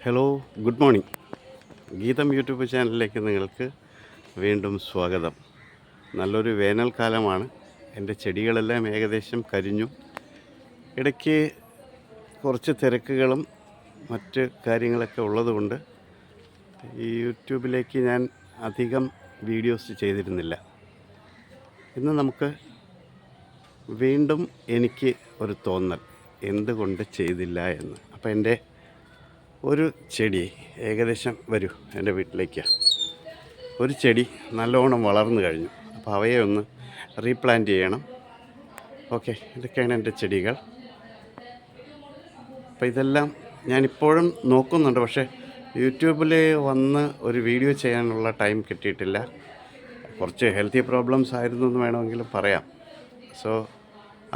Hello, good morning. ഗീതം YouTube ചാനലിലേക്ക് നിങ്ങൾക്ക് വീണ്ടും സ്വാഗതം. നല്ലൊരു വേനൽക്കാലമാണ്. എൻ്റെ ചെടികളെല്ലാം ഏകദേശം കരിഞ്ഞു. ഇടയ്ക്ക് കുറച്ച് തിരക്കുകളും മറ്റ് കാര്യങ്ങളൊക്കെ ഉള്ളതുകൊണ്ട് ഈ യൂട്യൂബിലേക്ക് ഞാൻ അധികം വീഡിയോസ് ചെയ്തിരുന്നില്ല. ഇന്ന് നമുക്ക് വീണ്ടും എനിക്ക് ഒരു തോന്നൽ എന്തുകൊണ്ട് ചെയ്തില്ല എന്ന്. അപ്പോൾ എൻ്റെ ഒരു ചെടി ഏകദേശം വരൂ എൻ്റെ വീട്ടിലേക്ക്. ഒരു ചെടി നല്ലോണം വളർന്നു കഴിഞ്ഞു. അപ്പോൾ അവയെ ഒന്ന് റീപ്ലാന്റ് ചെയ്യണം. ഓക്കെ, ഇതൊക്കെയാണ് എൻ്റെ ചെടികൾ. അപ്പോൾ ഇതെല്ലാം ഞാനിപ്പോഴും നോക്കുന്നുണ്ട്, പക്ഷേ യൂട്യൂബിൽ വന്ന് ഒരു വീഡിയോ ചെയ്യാനുള്ള ടൈം കിട്ടിയിട്ടില്ല. കുറച്ച് ഹെൽത്തി പ്രോബ്ലംസ് ആയിരുന്നു എന്ന് വേണമെങ്കിലും പറയാം. സോ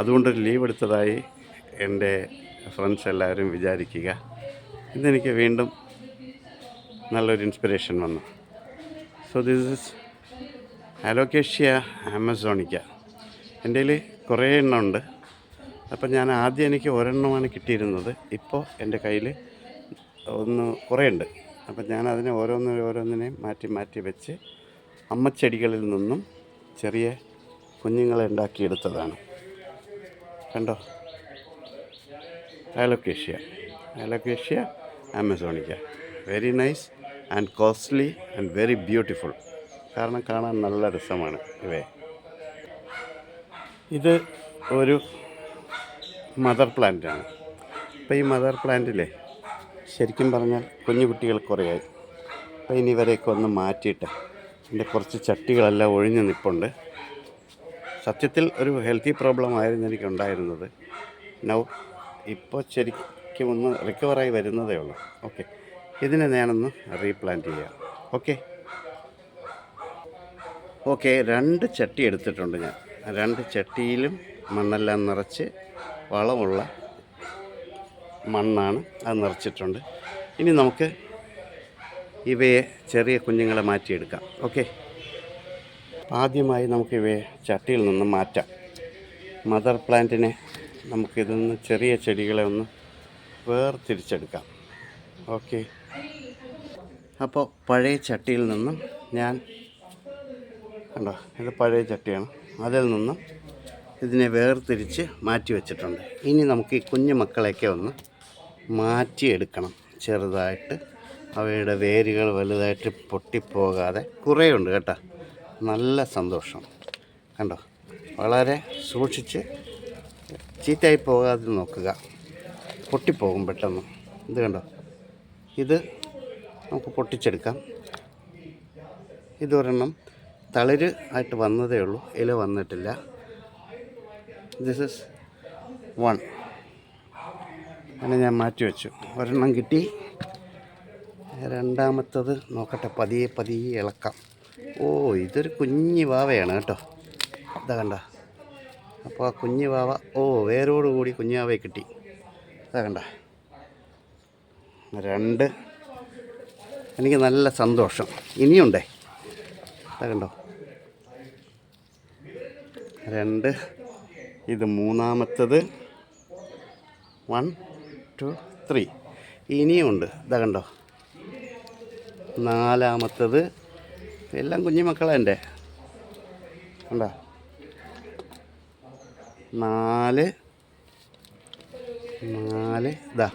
അതുകൊണ്ട് ലീവ് എടുത്തതായി എൻ്റെ ഫ്രണ്ട്സ് എല്ലാവരും വിചാരിക്കുക. ഇതെനിക്ക് വീണ്ടും നല്ലൊരു ഇൻസ്പിറേഷൻ വന്നു. So this is Alocasia amazonica. എൻ്റെ കയ്യിൽ കുറേ എണ്ണം ഉണ്ട്. അപ്പം ഞാൻ ആദ്യം എനിക്ക് ഒരെണ്ണമാണ് കിട്ടിയിരുന്നത്. ഇപ്പോൾ എൻ്റെ കയ്യിൽ കുറേ ഉണ്ട്. അപ്പം ഞാൻ അതിനെ ഓരോന്നിനെയും മാറ്റി വെച്ച് അമ്മച്ചെടികളിൽ നിന്നും ചെറിയ കുഞ്ഞുങ്ങളെ ഉണ്ടാക്കിയെടുത്തതാണ്. കണ്ടോ, Alocasia amazonica. Very nice and costly and very beautiful. കാരണം കാണാൻ നല്ല രസമാണ് ഇവയെ. ഇത് ഒരു മദർ പ്ലാന്റാണ്. അപ്പോൾ ഈ മദർ പ്ലാന്റിലെ ശരിക്കും പറഞ്ഞാൽ കുഞ്ഞു കുട്ടികൾ കുറേയായി. അപ്പോൾ ഇനി ഇവരെയൊക്കെ ഒന്ന് മാറ്റിയിട്ട് എൻ്റെ കുറച്ച് ചട്ടികളെല്ലാം ഒഴിഞ്ഞു നിൽപ്പുണ്ട്. സത്യത്തിൽ ഒരു ഹെൽത്തി പ്രോബ്ലം ആയിരുന്നു എനിക്കുണ്ടായിരുന്നത്. നൗ ഇപ്പോൾ ശരിക്കും ഒന്ന് റിക്കവറായി വരുന്നതേ ഉള്ളൂ. ഓക്കെ, ഇതിനെ ഞാനൊന്ന് റീപ്ലാന്റ് ചെയ്യാം. ഓക്കെ, 2 ചട്ടി എടുത്തിട്ടുണ്ട് ഞാൻ. 2 ചട്ടിയിലും മണ്ണെല്ലാം നിറച്ച് വളമുള്ള മണ്ണാണ്, അത് നിറച്ചിട്ടുണ്ട്. ഇനി നമുക്ക് ഇവയെ ചെറിയ കുഞ്ഞുങ്ങളെ മാറ്റിയെടുക്കാം. ഓക്കെ, ആദ്യമായി നമുക്ക് ഇവയെ ചട്ടിയിൽ നിന്ന് മാറ്റാം. മദർ പ്ലാന്റിനെ നമുക്കിതിൽ നിന്ന് ചെറിയ ചെടികളെ ഒന്ന് വേർതിരിച്ചെടുക്കാം. ഓക്കെ, അപ്പോൾ പഴയ ചട്ടിയിൽ നിന്നും ഞാൻ കണ്ടോ, ഇത് പഴയ ചട്ടിയാണ്, അതിൽ നിന്നും ഇതിനെ വേർതിരിച്ച് മാറ്റി വെച്ചിട്ടുണ്ട്. ഇനി നമുക്ക് ഈ കുഞ്ഞു മക്കളെയൊക്കെ ഒന്ന് മാറ്റിയെടുക്കണം ചെറുതായിട്ട്. അവയുടെ വേരുകൾ വലുതായിട്ട് പൊട്ടിപ്പോകാതെ. കുറേ ഉണ്ട് കേട്ടോ. നല്ല സന്തോഷം. കണ്ടോ, വളരെ സൂക്ഷിച്ച് ചീത്തയായി പോകാതെ നോക്കുക. പൊട്ടിപ്പോകും പെട്ടെന്ന്. ഇത് കണ്ടോ, ഇത് നമുക്ക് പൊട്ടിച്ചെടുക്കാം. ഇതൊരെണ്ണം തളിര് ആയിട്ട് വന്നതേ ഉള്ളൂ, ഇല വന്നിട്ടില്ല. This is 1. അങ്ങനെ ഞാൻ മാറ്റി വെച്ചു. ഒരെണ്ണം കിട്ടി. രണ്ടാമത്തത് നോക്കട്ടെ, പതിയെ ഇളക്കാം. ഇതൊരു കുഞ്ഞി വാവയാണ് കേട്ടോ. ഇതാ കണ്ട. അപ്പോൾ ആ കുഞ്ഞു വാവ വേരോടുകൂടി കുഞ്ഞു വാവയെ കിട്ടി. ഇതാ കണ്ട. 2. എനിക്ക് നല്ല സന്തോഷം. ഇനിയുണ്ടേ. ഇതാ കണ്ടോ, 2. ഇത് മൂന്നാമത്തത്. 1 2 3. ഇനിയുണ്ട്. ഇതാ കണ്ടോ, 4. എല്ലാം കുഞ്ഞു മക്കളാണ് എൻ്റെ. കണ്ടോ, 4. ഇതാ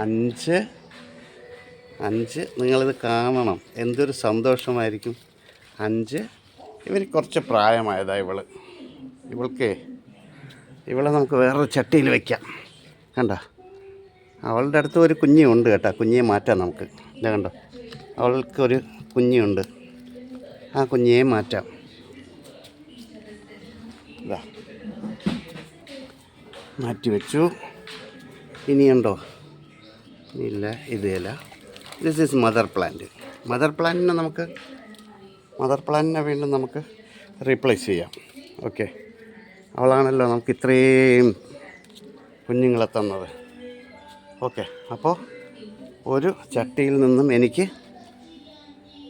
5. നിങ്ങളിത് കാണണം, എന്തൊരു സന്തോഷമായിരിക്കും. 5. ഇവന് കുറച്ച് പ്രായമായതാ ഇവളെ നമുക്ക് വേറൊരു ചട്ടിയിൽ വയ്ക്കാം. കണ്ടോ, അവളുടെ അടുത്ത് ഒരു കുഞ്ഞുണ്ട് കേട്ടോ. കുഞ്ഞിയെ മാറ്റാം നമുക്ക്. ഇതാ കണ്ടോ, അവൾക്കൊരു കുഞ്ഞുണ്ട്. ആ കുഞ്ഞിയെ മാറ്റാം. ഇതാ മാറ്റി വെച്ചു. ഇനിയുണ്ടോ? ഇല്ല, ഇതേല. This is mother plant. Mother പ്ലാന്റിനെ വീണ്ടും നമുക്ക് റീപ്ലേസ് ചെയ്യാം. ഓക്കെ, അവളാണല്ലോ നമുക്ക് ഇത്രയും കുഞ്ഞുങ്ങളെ തന്നത്. ഓക്കെ, അപ്പോൾ ഒരു ചട്ടിയിൽ നിന്നും എനിക്ക്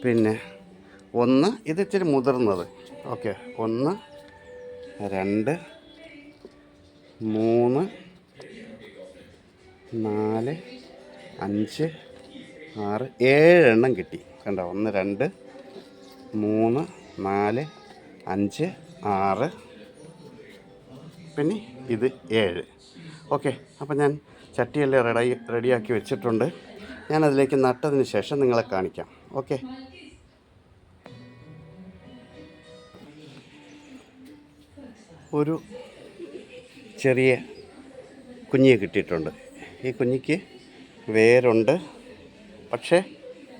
പിന്നെ 1, ഇത് ഇച്ചിരി മുതിർന്നത്. ഓക്കെ, 1 2 3 4 5, 6, 7 എണ്ണം കിട്ടി. കണ്ടോ, 1, 2, 3, 4, 5, 6, പിന്നെ ഇത് 7. ഓക്കെ, അപ്പോൾ ഞാൻ ചട്ടിയെല്ലാം റെഡിയാക്കി വെച്ചിട്ടുണ്ട്. ഞാനതിലേക്ക് നട്ടതിന് ശേഷം നിങ്ങളെ കാണിക്കാം. ഓക്കെ, ഒരു ചെറിയ കുഞ്ഞിയെ കിട്ടിയിട്ടുണ്ട്. ഈ കുഞ്ഞിക്ക് വേരുണ്ട്, പക്ഷേ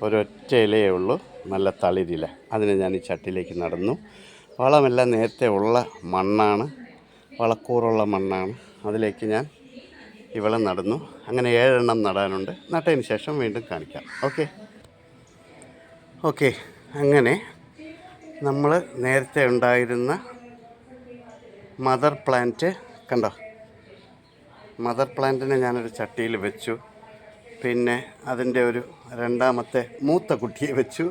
ഒരൊറ്റ ഇലയേ ഉള്ളൂ, നല്ല തളിരില. അതിനെ ഞാൻ ഈ ചട്ടിയിലേക്ക് നടന്നു. വളമെല്ലാം നേരത്തെ ഉള്ള മണ്ണാണ്, വളക്കൂറുള്ള മണ്ണാണ്. അതിലേക്ക് ഞാൻ ഇവളെ നടന്നു. അങ്ങനെ 7 എണ്ണം നടാനുണ്ട്. നട്ടതിന് ശേഷം വീണ്ടും കാണിക്കാം. ഓക്കെ, അങ്ങനെ നമ്മൾ നേരത്തെ ഉണ്ടായിരുന്ന മദർ പ്ലാന്റ് കണ്ടോ, മദർ പ്ലാന്റിനെ ഞാനൊരു ചട്ടിയിൽ വെച്ചു. പിന്നെ അതിൻ്റെ ഒരു രണ്ടാമത്തെ മൂത്ത കുട്ടിയെ വെച്ചു.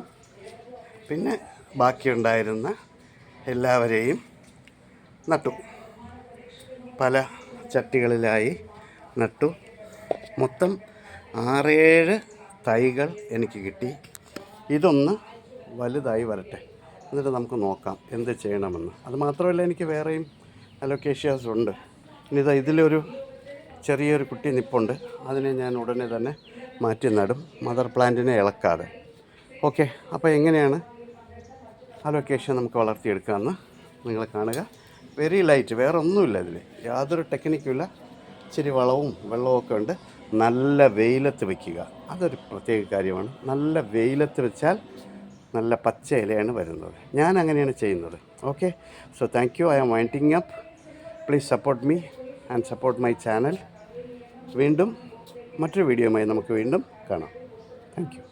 പിന്നെ ബാക്കിയുണ്ടായിരുന്ന എല്ലാവരെയും നട്ടു. പല ചട്ടികളിലായി നട്ടു. മൊത്തം 6-7 തൈകൾ എനിക്ക് കിട്ടി. ഇതൊന്ന് വലുതായി വരട്ടെ, എന്നിട്ട് നമുക്ക് നോക്കാം എന്ത് ചെയ്യണമെന്ന്. അതുമാത്രമല്ല, എനിക്ക് വേറെയും അലോക്കേഷ്യാസ് ഉണ്ട്. ഇനി ഇതിലൊരു ചെറിയൊരു കുട്ടി നിപ്പുണ്ട്. അതിനെ ഞാൻ ഉടനെ തന്നെ മാറ്റി നടും, മദർ പ്ലാന്റിനെ ഇളക്കാതെ. ഓക്കെ, അപ്പോൾ എങ്ങനെയാണ് അലോക്കേഷ്യ നമുക്ക് വളർത്തിയെടുക്കാമെന്ന് നിങ്ങൾ കാണുക. വെരി ലൈറ്റ്, വേറെ ഒന്നുമില്ല ഇതിൽ, യാതൊരു ടെക്നിക്കുമില്ല. ഇച്ചിരി വളവും വെള്ളവും ഒക്കെ ഉണ്ട്. നല്ല വെയിലത്ത് വയ്ക്കുക, അതൊരു പ്രത്യേക കാര്യമാണ്. നല്ല വെയിലത്ത് വെച്ചാൽ നല്ല പച്ച ഇലയാണ് വരുന്നത്. ഞാൻ അങ്ങനെയാണ് ചെയ്യുന്നത്. Okay, so thank you. I am winding up. Please support me and support my channel. വീണ്ടും മറ്റൊരു വീഡിയോയുമായി നമുക്ക് വീണ്ടും കാണാം. Thank U.